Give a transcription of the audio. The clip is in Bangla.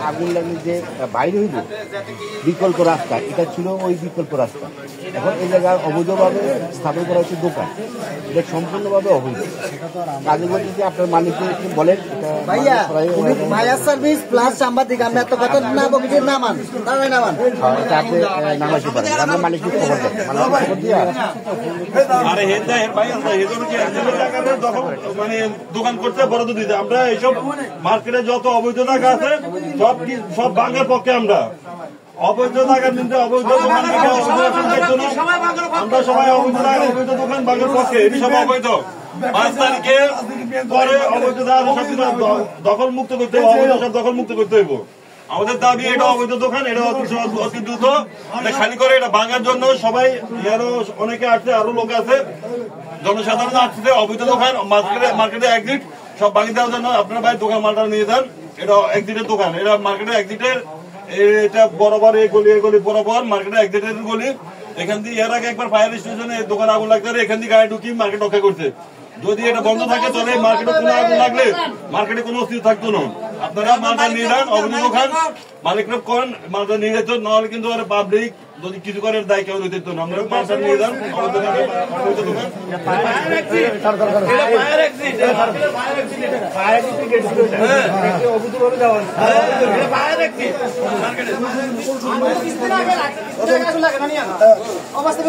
আগুন লাগলে যে বাইরে হইল বিকল্প রাস্তা, এটা ছিল ওই বিকল্প রাস্তা। এখন এই জায়গায় অবৈধভাবে স্থাপন করা হচ্ছে দোকান, এটা সম্পূর্ণভাবে অবৈধ। কাজে বলতে যে আপনার মালিককে বলেন ভাইয়া সার্ভিস প্লাস সাংবাদিক, আমরা এত কথা না বলছি, নামান তারাই নামান আপনি নামাইতে পারেন। আমরা মালিককে খবর দেন, মালিককে খবর দিয়া মানে দোকান করতে বরাদ্দ দিতে আমরা এইসব মার্কেটে যত অবৈধ টাকা আছে সব ভাঙার পক্ষে। আমরা অবৈধ টাকা নিতে অবৈধ দোকান আমরা সবাই অবৈধ টাকা অবৈধ দোকান ভাঙার পক্ষে। এটি সব অবৈধ। 5 তারিখে পরে অবৈধ দখল মুক্ত করতে হবে, অবৈধ সব দখল মুক্ত করতে হইব। আমাদের দাবি এটা অবৈধ দোকান, এটা অতি দ্রুত খালি করে এটা ভাঙার জন্য সবাই আরো অনেকে আসছে, আরো লোক আছে, জনসাধারণ আসছে। অবৈধ দোকান মার্কেটে এক্সিট সব ভাঙিয়ে দেওয়ার জন্য আপনারা ভাই দোকান মালটা নিয়ে যান। এটা এক্সিটের দোকান, এটা মার্কেটের এক্সিটের, এটা বরাবর এই গলি বরাবর মার্কেটের এক্সিটের গলি। এখান দিয়ে এর আগে একবার ফায়ার স্টেশনে দোকান আগুন লাগতে এখান দিয়ে গাড়ি ঢুকি মার্কেট রক্ষা করছে। যদি এটা বন্ধ থাকে তাহলে মার্কেটে কোনো আগুন লাগলে মার্কেটে কোনো অস্তিত্ব থাকতো না। আপনারা মালটা নিয়ে যান, অবৈধ দোকান মালিকরা করেন, মালটা নিয়ে যেত, নাহলে কিন্তু পাবলিক যদি কিছু করে দায় কেউ দিত না। আমরা মালটা নিয়ে যান, অবৈধ দোকান অবস্থা